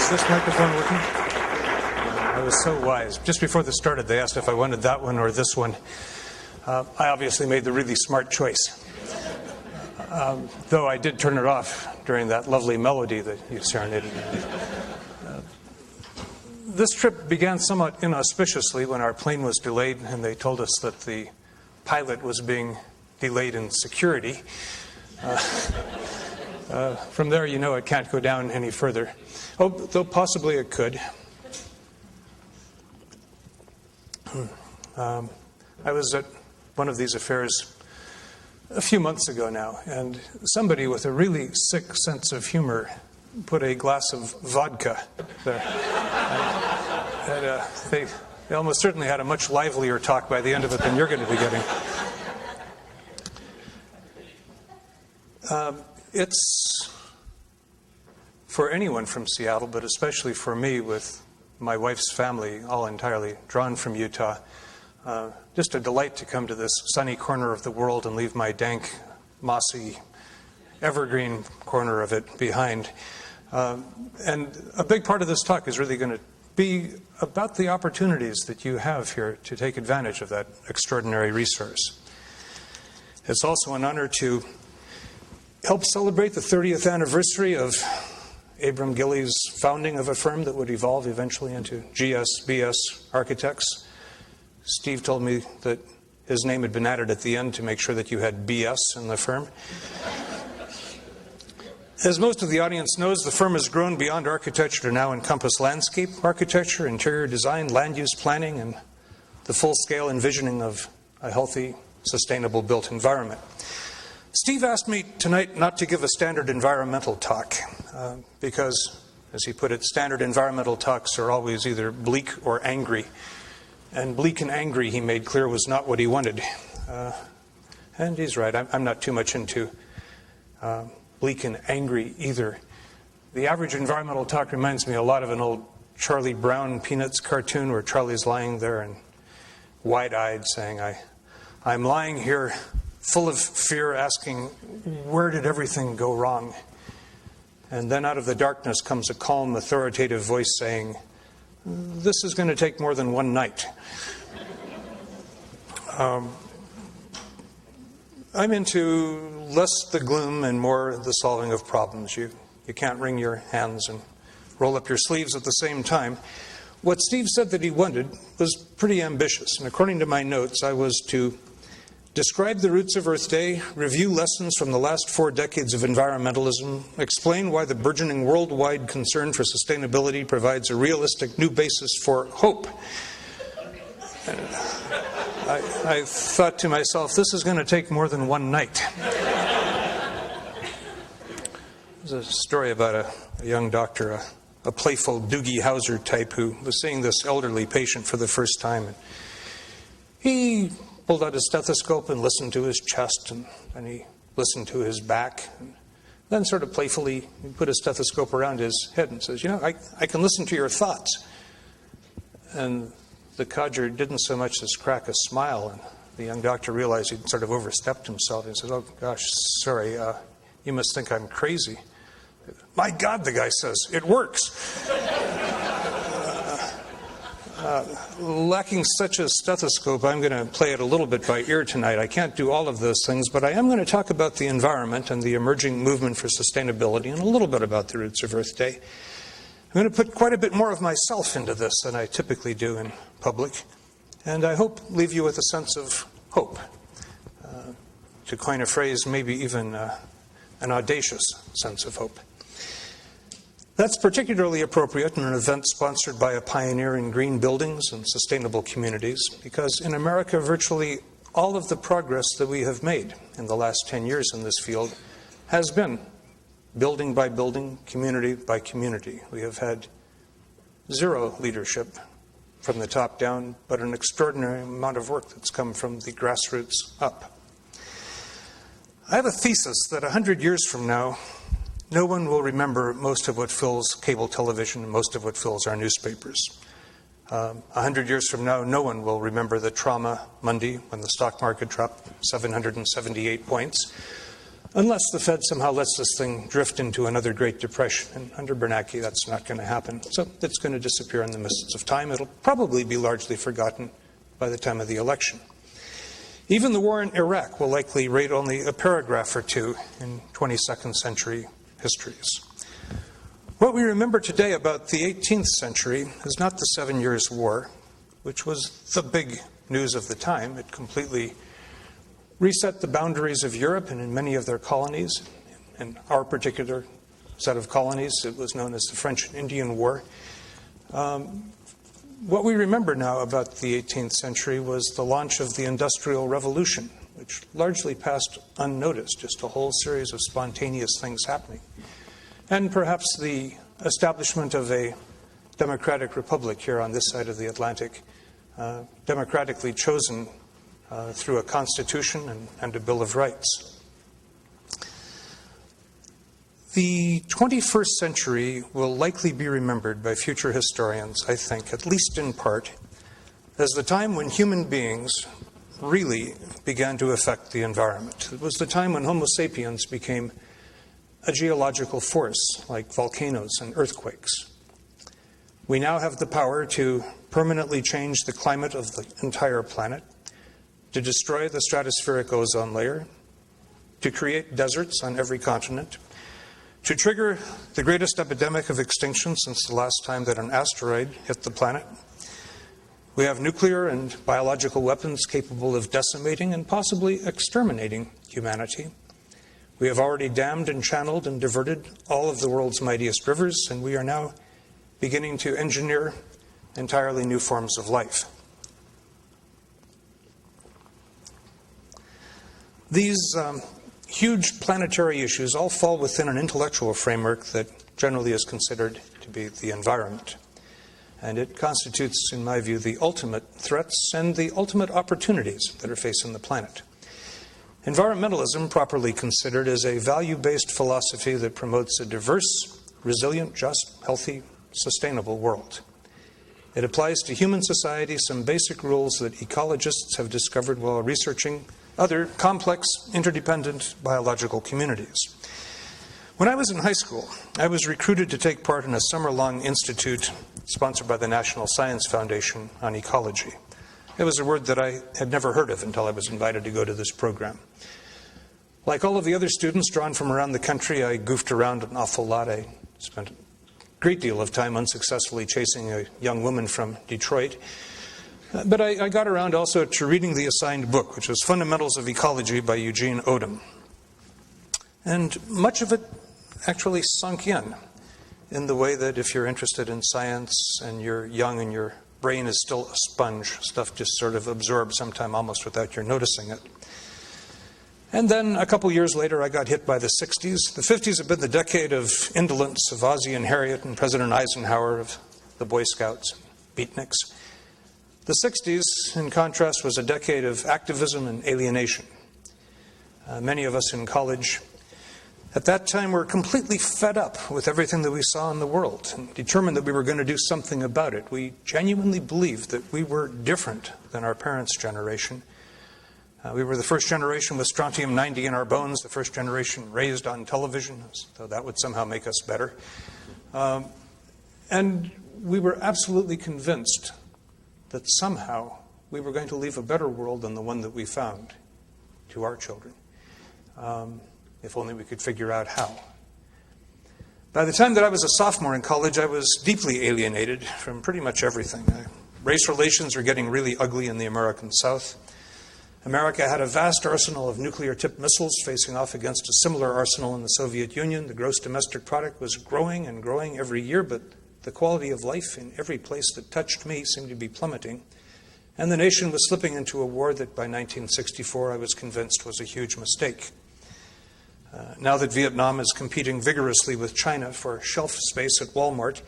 Is this microphone working? I was so wise. Just before this started, they asked if I wanted that one or this one. I obviously made the really smart choice. Though I did turn it off during that lovely melody that you serenaded. This trip began somewhat inauspiciously when our plane was delayed and they told us that the pilot was being delayed in security. From there, you know it can't go down any further. Oh, though possibly it could. I was at one of these affairs a few months ago now, and somebody with a really sick sense of humor put a glass of vodka there. They almost certainly had a much livelier talk by the end of it than you're going to be getting. It's, for anyone from Seattle, but especially for me with my wife's family, all entirely drawn from Utah, just a delight to come to this sunny corner of the world and leave my dank, mossy, evergreen corner of it behind. And a big part of this talk is really going to be about the opportunities that you have here to take advantage of that extraordinary resource. It's also an honor to help celebrate the 30th anniversary of Abram Gilley's founding of a firm that would evolve eventually into GSBS Architects. Steve told me that his name had been added at the end to make sure that you had BS in the firm. As most of the audience knows, the firm has grown beyond architecture to now encompass landscape architecture, interior design, land use planning, and the full-scale envisioning of a healthy, sustainable built environment. Steve asked me tonight not to give a standard environmental talk because, as he put it, standard environmental talks are always either bleak or angry. And bleak and angry, he made clear, was not what he wanted. And he's right. I'm not too much into bleak and angry either. The average environmental talk reminds me a lot of an old Charlie Brown Peanuts cartoon where Charlie's lying there and wide-eyed saying, I'm lying here full of fear, asking, where did everything go wrong? And then out of the darkness comes a calm, authoritative voice saying, this is going to take more than one night. I'm into less the gloom and more the solving of problems. You can't wring your hands and roll up your sleeves at the same time. What Steve said that he wanted was pretty ambitious. And according to my notes, I was to describe the roots of Earth Day, review lessons from the last 4 decades of environmentalism, explain why the burgeoning worldwide concern for sustainability provides a realistic new basis for hope. I thought to myself, this is going to take more than one night. There's a story about a young doctor, a playful Doogie Howser type who was seeing this elderly patient for the first time. And he pulled out his stethoscope and listened to his chest, and then he listened to his back. And then sort of playfully, he put his stethoscope around his head and says, I can listen to your thoughts. And the codger didn't so much as crack a smile, and the young doctor realized he'd sort of overstepped himself. He said, oh gosh, sorry, you must think I'm crazy. My God, the guy says, it works. Lacking such a stethoscope, I'm going to play it a little bit by ear tonight. I can't do all of those things, but I am going to talk about the environment and the emerging movement for sustainability and a little bit about the roots of Earth Day. I'm going to put quite a bit more of myself into this than I typically do in public, and I hope leave you with a sense of hope. To coin a phrase, maybe even an audacious sense of hope. That's particularly appropriate in an event sponsored by a pioneer in green buildings and sustainable communities, because in America, virtually all of the progress that we have made in the last 10 years in this field has been building by building, community by community. We have had zero leadership from the top down, but an extraordinary amount of work that's come from the grassroots up. I have a thesis that 100 years from now, no one will remember most of what fills cable television and most of what fills our newspapers. 100 years from now, no one will remember the trauma Monday when the stock market dropped 778 points. unless the Fed somehow lets this thing drift into another Great Depression. And under Bernanke, that's not going to happen. So it's going to disappear in the mists of time. It'll probably be largely forgotten by the time of the election. Even the war in Iraq will likely rate only a paragraph or two in 22nd century histories. What we remember today about the 18th century is not the 7 Years' War, which was the big news of the time. It completely reset the boundaries of Europe and in many of their colonies. In our particular set of colonies, it was known as the French and Indian War. What we remember now about the 18th century was the launch of the Industrial Revolution, which largely passed unnoticed, just a whole series of spontaneous things happening. And perhaps the establishment of a democratic republic here on this side of the Atlantic, democratically chosen through a constitution and a Bill of Rights. The 21st century will likely be remembered by future historians, I think, at least in part, as the time when human beings really began to affect the environment. It was the time when Homo sapiens became a geological force like volcanoes and earthquakes. We now have the power to permanently change the climate of the entire planet, to destroy the stratospheric ozone layer, to create deserts on every continent, to trigger the greatest epidemic of extinction since the last time that an asteroid hit the planet. We have nuclear and biological weapons capable of decimating and possibly exterminating humanity. We have already dammed and channeled and diverted all of the world's mightiest rivers, and we are now beginning to engineer entirely new forms of life. These huge planetary issues all fall within an intellectual framework that generally is considered to be the environment. And it constitutes, in my view, the ultimate threats and the ultimate opportunities that are facing the planet. Environmentalism, properly considered, is a value-based philosophy that promotes a diverse, resilient, just, healthy, sustainable world. It applies to human society some basic rules that ecologists have discovered while researching other complex, interdependent biological communities. When I was in high school, I was recruited to take part in a summer-long institute sponsored by the National Science Foundation on ecology. It was a word that I had never heard of until I was invited to go to this program. Like all of the other students drawn from around the country, I goofed around an awful lot. I spent a great deal of time unsuccessfully chasing a young woman from Detroit. But I got around also to reading the assigned book, which was Fundamentals of Ecology by Eugene Odum. And much of it actually sunk in the way that if you're interested in science and you're young and your brain is still a sponge, stuff just sort of absorbs sometime almost without your noticing it. And then a couple years later, I got hit by the 60s. The 50s have been the decade of indolence of Ozzie and Harriet and President Eisenhower, of the Boy Scouts and beatniks. The 60s, in contrast, was a decade of activism and alienation. Many of us in college at that time were completely fed up with everything that we saw in the world and determined that we were going to do something about it. We genuinely believed that we were different than our parents' generation. We were the first generation with strontium-90 in our bones, the first generation raised on television, so that would somehow make us better. And we were absolutely convinced that somehow we were going to leave a better world than the one that we found to our children, if only we could figure out how. By the time that I was a sophomore in college, I was deeply alienated from pretty much everything. Race relations were getting really ugly in the American South. America had a vast arsenal of nuclear-tipped missiles facing off against a similar arsenal in the Soviet Union. The gross domestic product was growing and growing every year, but the quality of life in every place that touched me seemed to be plummeting. And the nation was slipping into a war that by 1964 I was convinced was a huge mistake. Now that Vietnam is competing vigorously with China for shelf space at Walmart,